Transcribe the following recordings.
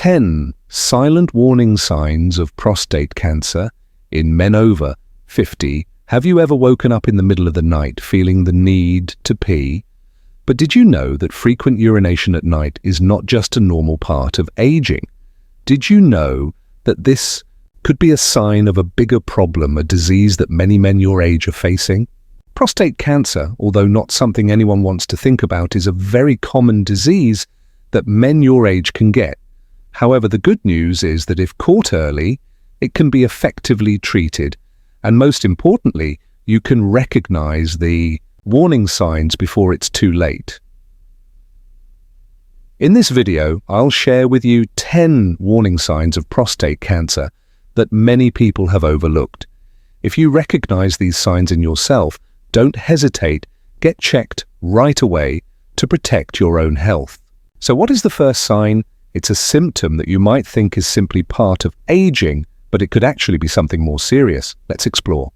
10 silent warning signs of prostate cancer in men over 50. Have you ever woken up in the middle of the night feeling the need to pee? But did you know that frequent urination at night is not just a normal part of aging? Did you know that this could be a sign of a bigger problem, a disease that many men your age are facing? Prostate cancer, although not something anyone wants to think about, is a very common disease that men your age can get. However, the good news is that if caught early, it can be effectively treated. And most importantly, you can recognize the warning signs before it's too late. In this video, I'll share with you 10 warning signs of prostate cancer that many people have overlooked. If you recognize these signs in yourself, don't hesitate, get checked right away to protect your own health. So what is the first sign? It's a symptom that you might think is simply part of aging, but it could actually be something more serious. Let's explore.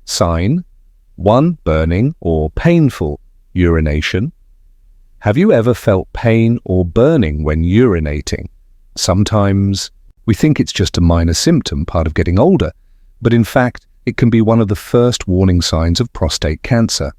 Sign 1. Burning or painful urination. Have you ever felt pain or burning when urinating? Sometimes we think it's just a minor symptom, part of getting older, but in fact, it can be one of the first warning signs of prostate cancer.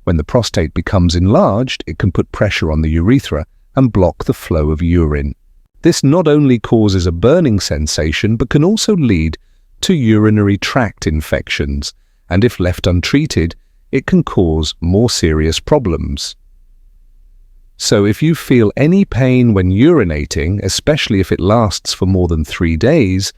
When the prostate becomes enlarged, it can put pressure on the urethra and block the flow of urine. This not only causes a burning sensation, but can also lead to urinary tract infections, and if left untreated, it can cause more serious problems. So if you feel any pain when urinating, especially if it lasts for more than 3 days,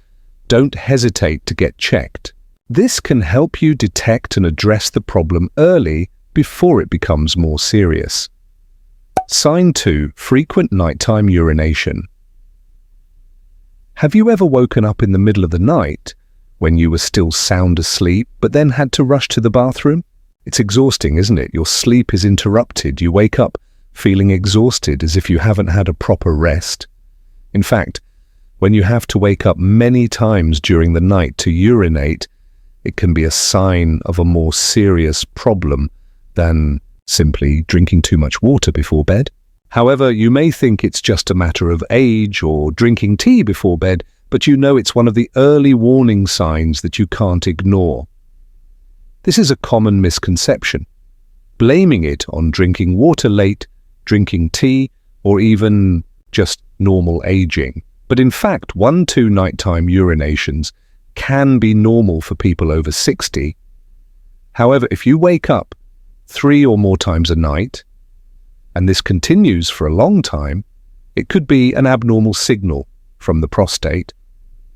don't hesitate to get checked. This can help you detect and address the problem early before it becomes more serious. Sign 2. Frequent nighttime urination. Have you ever woken up in the middle of the night when you were still sound asleep, but then had to rush to the bathroom? It's exhausting, isn't it? Your sleep is interrupted. You wake up feeling exhausted as if you haven't had a proper rest. In fact, when you have to wake up many times during the night to urinate, it can be a sign of a more serious problem than simply drinking too much water before bed. However, you may think it's just a matter of age or drinking tea before bed, but you know it's one of the early warning signs that you can't ignore. This is a common misconception, blaming it on drinking water late, drinking tea, or even just normal aging. But in fact, 1-2 nighttime urinations can be normal for people over 60. However, if you wake up 3 or more times a night, and this continues for a long time, it could be an abnormal signal from the prostate,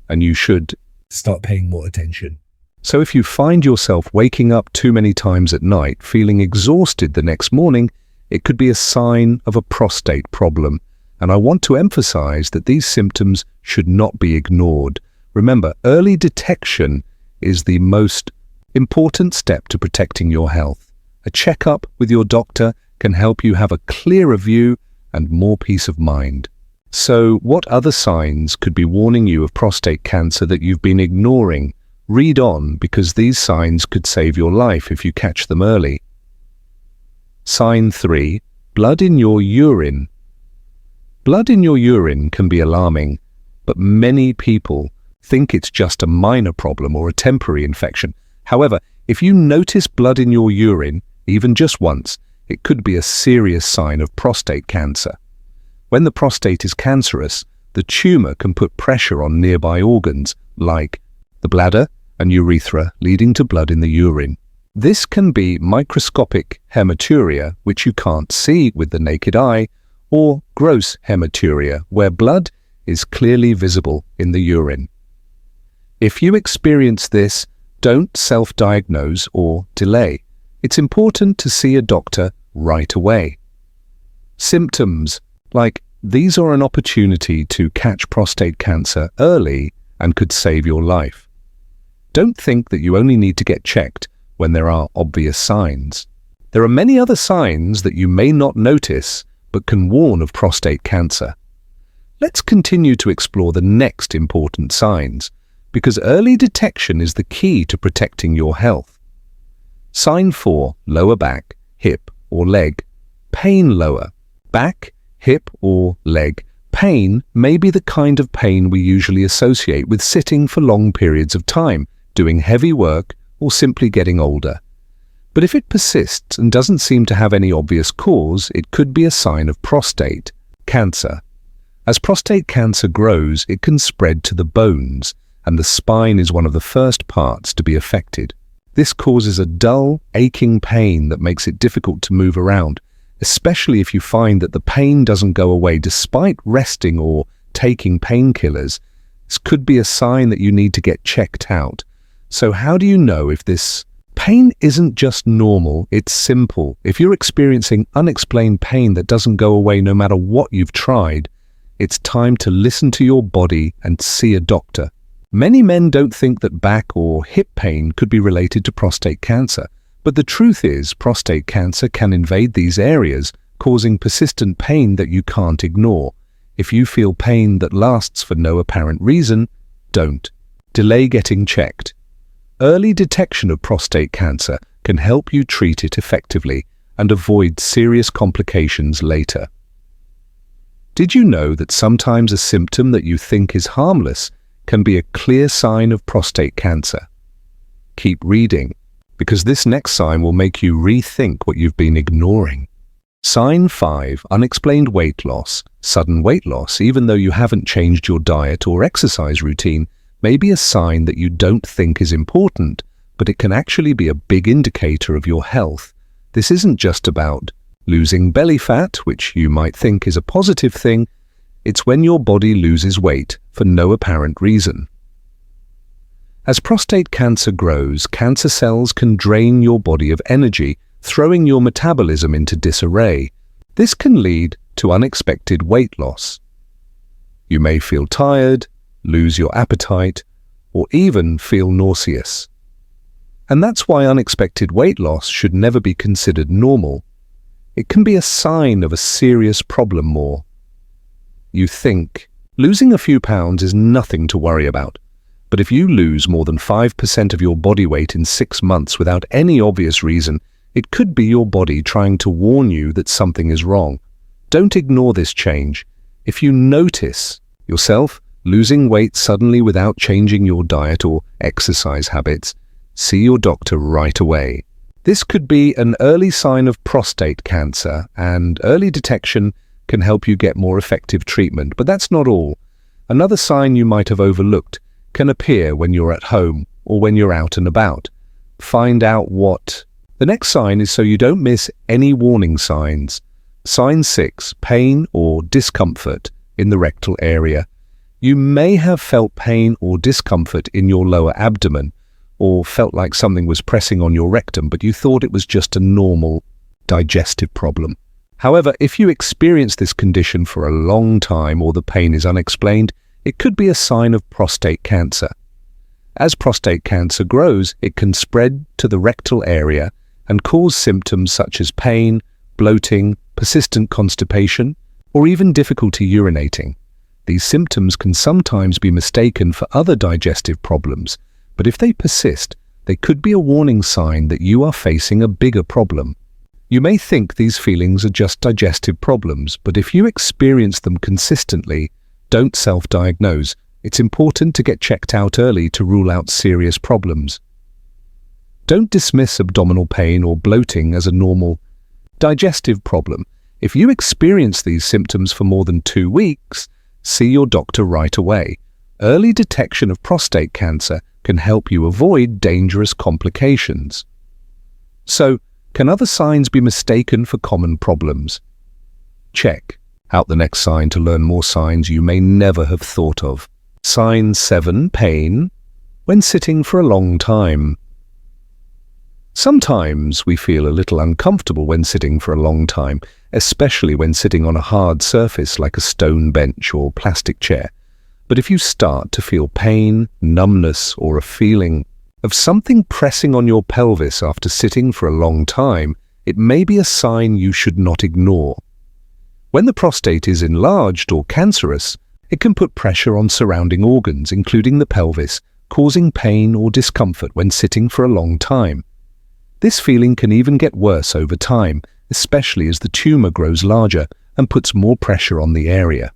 and you should start paying more attention. So if you find yourself waking up too many times at night, feeling exhausted the next morning, it could be a sign of a prostate problem. And I want to emphasize that these symptoms should not be ignored. Remember, early detection is the most important step to protecting your health. A checkup with your doctor can help you have a clearer view and more peace of mind. So, what other signs could be warning you of prostate cancer that you've been ignoring? Read on, because these signs could save your life if you catch them early. Sign 3. Blood in your urine. Blood in your urine can be alarming, but many people think it's just a minor problem or a temporary infection. However, if you notice blood in your urine, even just once, it could be a serious sign of prostate cancer. When the prostate is cancerous, the tumor can put pressure on nearby organs, like the bladder and urethra, leading to blood in the urine. This can be microscopic hematuria, which you can't see with the naked eye, or gross hematuria, where blood is clearly visible in the urine. If you experience this, don't self-diagnose or delay. It's important to see a doctor right away. Symptoms like these are an opportunity to catch prostate cancer early and could save your life. Don't think that you only need to get checked when there are obvious signs. There are many other signs that you may not notice but can warn of prostate cancer. Let's continue to explore the next important signs, because early detection is the key to protecting your health. Sign 4. Lower back, hip or leg. Pain lower. Back, hip or leg pain may be the kind of pain we usually associate with sitting for long periods of time, doing heavy work, or simply getting older. But if it persists and doesn't seem to have any obvious cause, it could be a sign of prostate cancer. As prostate cancer grows, it can spread to the bones, and the spine is one of the first parts to be affected. This causes a dull, aching pain that makes it difficult to move around, especially if you find that the pain doesn't go away despite resting or taking painkillers. This could be a sign that you need to get checked out. So how do you know if this pain isn't just normal? It's simple. If you're experiencing unexplained pain that doesn't go away no matter what you've tried, it's time to listen to your body and see a doctor. Many men don't think that back or hip pain could be related to prostate cancer, but the truth is prostate cancer can invade these areas, causing persistent pain that you can't ignore. If you feel pain that lasts for no apparent reason, don't delay getting checked. Early detection of prostate cancer can help you treat it effectively and avoid serious complications later. Did you know that sometimes a symptom that you think is harmless can be a clear sign of prostate cancer? Keep reading, because this next sign will make you rethink what you've been ignoring. Sign 5. Unexplained weight loss. Sudden weight loss, even though you haven't changed your diet or exercise routine, may be a sign that you don't think is important, but it can actually be a big indicator of your health. This isn't just about losing belly fat, which you might think is a positive thing. It's when your body loses weight for no apparent reason. As prostate cancer grows, cancer cells can drain your body of energy, throwing your metabolism into disarray. This can lead to unexpected weight loss. You may feel tired, lose your appetite, or even feel nauseous. And that's why unexpected weight loss should never be considered normal. It can be a sign of a serious problem more. You think losing a few pounds is nothing to worry about, but if you lose more than 5% of your body weight in 6 months without any obvious reason, it could be your body trying to warn you that something is wrong. Don't ignore this change. If you notice yourself losing weight suddenly without changing your diet or exercise habits, see your doctor right away. This could be an early sign of prostate cancer, and early detection can help you get more effective treatment. But that's not all. Another sign you might have overlooked can appear when you're at home or when you're out and about. Find out what the next sign is so you don't miss any warning signs. Sign 6, pain or discomfort in the rectal area. You may have felt pain or discomfort in your lower abdomen, or felt like something was pressing on your rectum, but you thought it was just a normal digestive problem. However, if you experience this condition for a long time or the pain is unexplained, it could be a sign of prostate cancer. As prostate cancer grows, it can spread to the rectal area and cause symptoms such as pain, bloating, persistent constipation, or even difficulty urinating. These symptoms can sometimes be mistaken for other digestive problems, but if they persist, they could be a warning sign that you are facing a bigger problem. You may think these feelings are just digestive problems, but if you experience them consistently, don't self-diagnose. It's important to get checked out early to rule out serious problems. Don't dismiss abdominal pain or bloating as a normal digestive problem. If you experience these symptoms for more than 2 weeks, see your doctor right away. Early detection of prostate cancer can help you avoid dangerous complications. So, can other signs be mistaken for common problems? Check out the next sign to learn more signs you may never have thought of. Sign 7, pain when sitting for a long time. Sometimes we feel a little uncomfortable when sitting for a long time, especially when sitting on a hard surface like a stone bench or plastic chair. But if you start to feel pain, numbness, or a feeling of something pressing on your pelvis after sitting for a long time, it may be a sign you should not ignore. When the prostate is enlarged or cancerous, it can put pressure on surrounding organs, including the pelvis, causing pain or discomfort when sitting for a long time. This feeling can even get worse over time, especially as the tumor grows larger and puts more pressure on the area.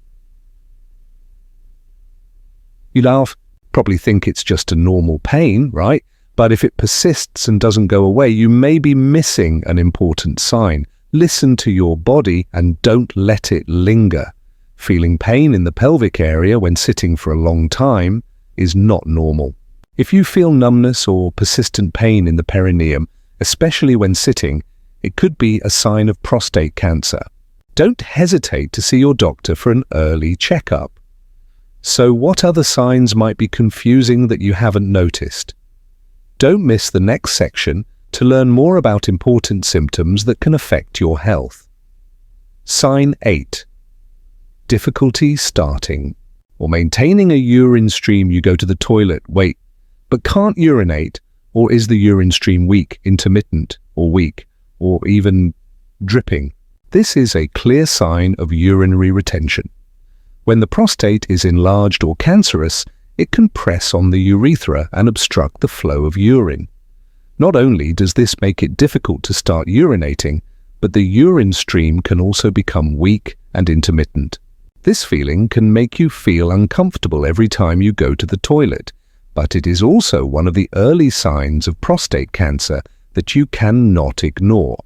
You laugh, probably think it's just a normal pain, right? But if it persists and doesn't go away, you may be missing an important sign. Listen to your body and don't let it linger. Feeling pain in the pelvic area when sitting for a long time is not normal. If you feel numbness or persistent pain in the perineum, especially when sitting, it could be a sign of prostate cancer. Don't hesitate to see your doctor for an early checkup. So what other signs might be confusing that you haven't noticed? Don't miss the next section to learn more about important symptoms that can affect your health. Sign 8. Difficulty starting or maintaining a urine stream. You go to the toilet, wait, but can't urinate, or is the urine stream weak, intermittent, or weak, or even dripping? This is a clear sign of urinary retention. When the prostate is enlarged or cancerous, it can press on the urethra and obstruct the flow of urine. Not only does this make it difficult to start urinating, but the urine stream can also become weak and intermittent. This feeling can make you feel uncomfortable every time you go to the toilet, but it is also one of the early signs of prostate cancer that you cannot ignore.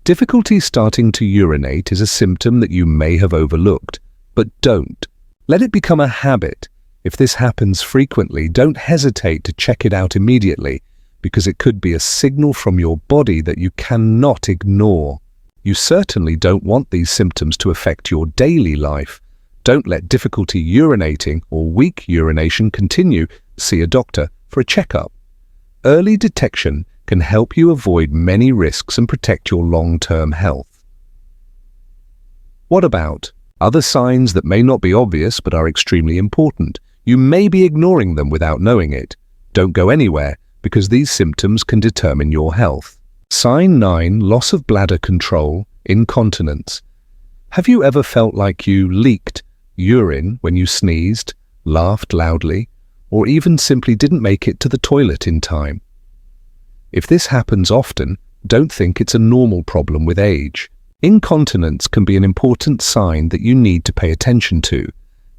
Difficulty starting to urinate is a symptom that you may have overlooked, but don't. Let it become a habit. If this happens frequently, don't hesitate to check it out immediately, because it could be a signal from your body that you cannot ignore. You certainly don't want these symptoms to affect your daily life. Don't let difficulty urinating or weak urination continue. See a doctor for a checkup. Early detection can help you avoid many risks and protect your long-term health. What about other signs that may not be obvious but are extremely important? You may be ignoring them without knowing it. Don't go anywhere, because these symptoms can determine your health. Sign 9. Loss of bladder control, incontinence. Have you ever felt like you leaked urine when you sneezed, laughed loudly, or even simply didn't make it to the toilet in time? If this happens often, don't think it's a normal problem with age. Incontinence can be an important sign that you need to pay attention to.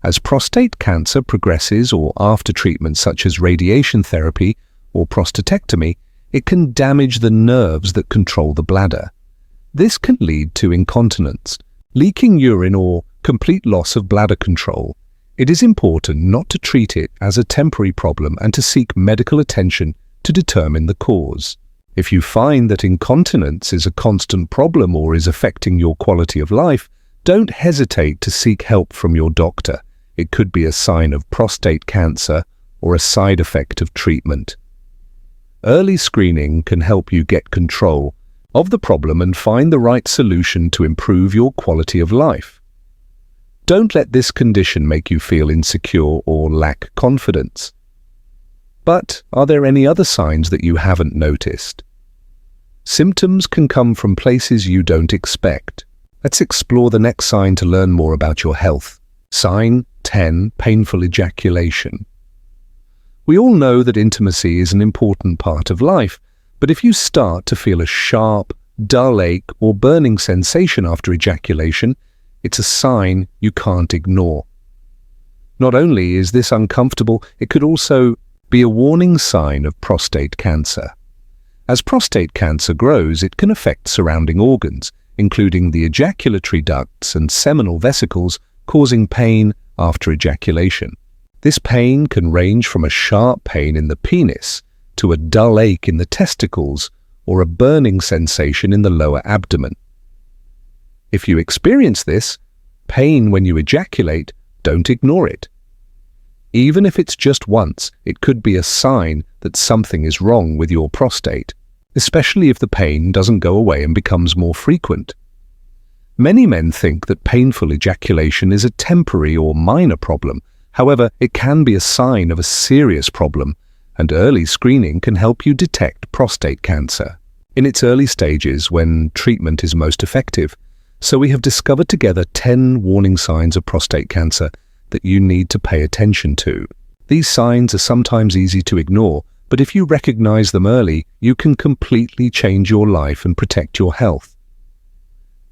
As prostate cancer progresses or after treatments such as radiation therapy or prostatectomy, it can damage the nerves that control the bladder. This can lead to incontinence, leaking urine, or complete loss of bladder control. It is important not to treat it as a temporary problem and to seek medical attention to determine the cause. If you find that incontinence is a constant problem or is affecting your quality of life, don't hesitate to seek help from your doctor. It could be a sign of prostate cancer or a side effect of treatment. Early screening can help you get control of the problem and find the right solution to improve your quality of life. Don't let this condition make you feel insecure or lack confidence. But are there any other signs that you haven't noticed? Symptoms can come from places you don't expect. Let's explore the next sign to learn more about your health. Sign 10. Painful ejaculation. We all know that intimacy is an important part of life, but if you start to feel a sharp, dull ache or burning sensation after ejaculation, it's a sign you can't ignore. Not only is this uncomfortable, it could also be a warning sign of prostate cancer. As prostate cancer grows, it can affect surrounding organs, including the ejaculatory ducts and seminal vesicles, causing pain after ejaculation. This pain can range from a sharp pain in the penis to a dull ache in the testicles or a burning sensation in the lower abdomen. If you experience this pain when you ejaculate, don't ignore it. Even if it's just once, it could be a sign that something is wrong with your prostate, especially if the pain doesn't go away and becomes more frequent. Many men think that painful ejaculation is a temporary or minor problem. However, it can be a sign of a serious problem, and early screening can help you detect prostate cancer in its early stages when treatment is most effective. So we have discovered together 10 warning signs of prostate cancer that you need to pay attention to. These signs are sometimes easy to ignore, but if you recognize them early, you can completely change your life and protect your health.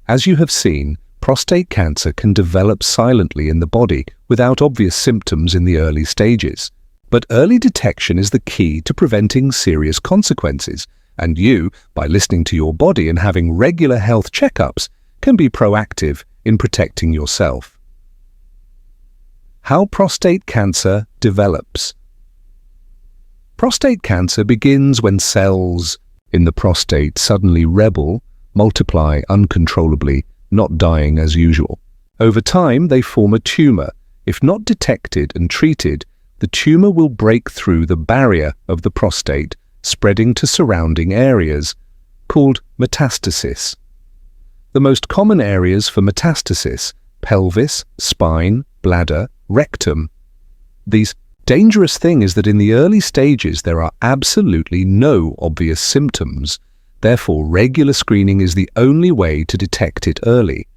As you have seen, prostate cancer can develop silently in the body without obvious symptoms in the early stages. But early detection is the key to preventing serious consequences, and you, by listening to your body and having regular health checkups, can be proactive in protecting yourself. How prostate cancer develops. Prostate cancer begins when cells in the prostate suddenly rebel, multiply uncontrollably, not dying as usual. Over time, they form a tumor. If not detected and treated, the tumor will break through the barrier of the prostate, spreading to surrounding areas, called metastasis. The most common areas for metastasis: pelvis, spine, bladder, rectum. The dangerous thing is that in the early stages there are absolutely no obvious symptoms. Therefore, regular screening is the only way to detect it early.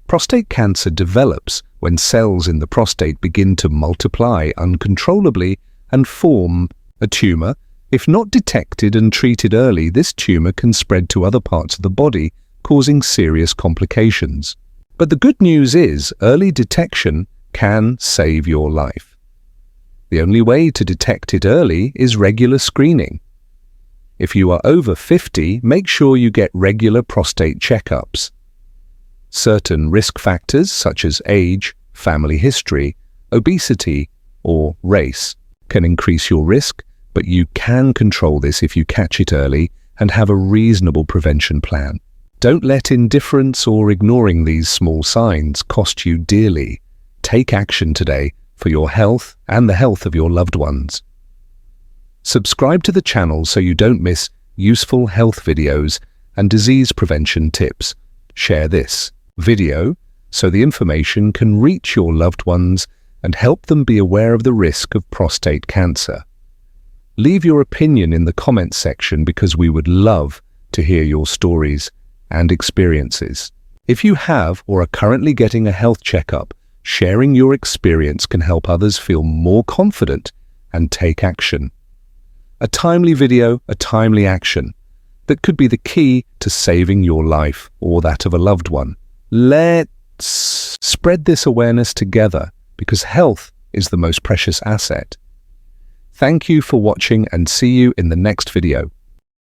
Prostate cancer develops when cells in the prostate begin to multiply uncontrollably and form a tumor. If not detected and treated early, this tumor can spread to other parts of the body, causing serious complications. But the good news is, early detection can save your life. The only way to detect it early is regular screening. If you are over 50, make sure you get regular prostate checkups. Certain risk factors such as age, family history, obesity, or race can increase your risk, but you can control this if you catch it early and have a reasonable prevention plan. Don't let indifference or ignoring these small signs cost you dearly. Take action today for your health and the health of your loved ones. Subscribe to the channel so you don't miss useful health videos and disease prevention tips. Share this video so the information can reach your loved ones and help them be aware of the risk of prostate cancer. Leave your opinion in the comments section because we would love to hear your stories and experiences. If you have or are currently getting a health checkup, sharing your experience can help others feel more confident and take action. A timely video, a timely action that could be the key to saving your life or that of a loved one. Let's spread this awareness together because health is the most precious asset. Thank you for watching and see you in the next video.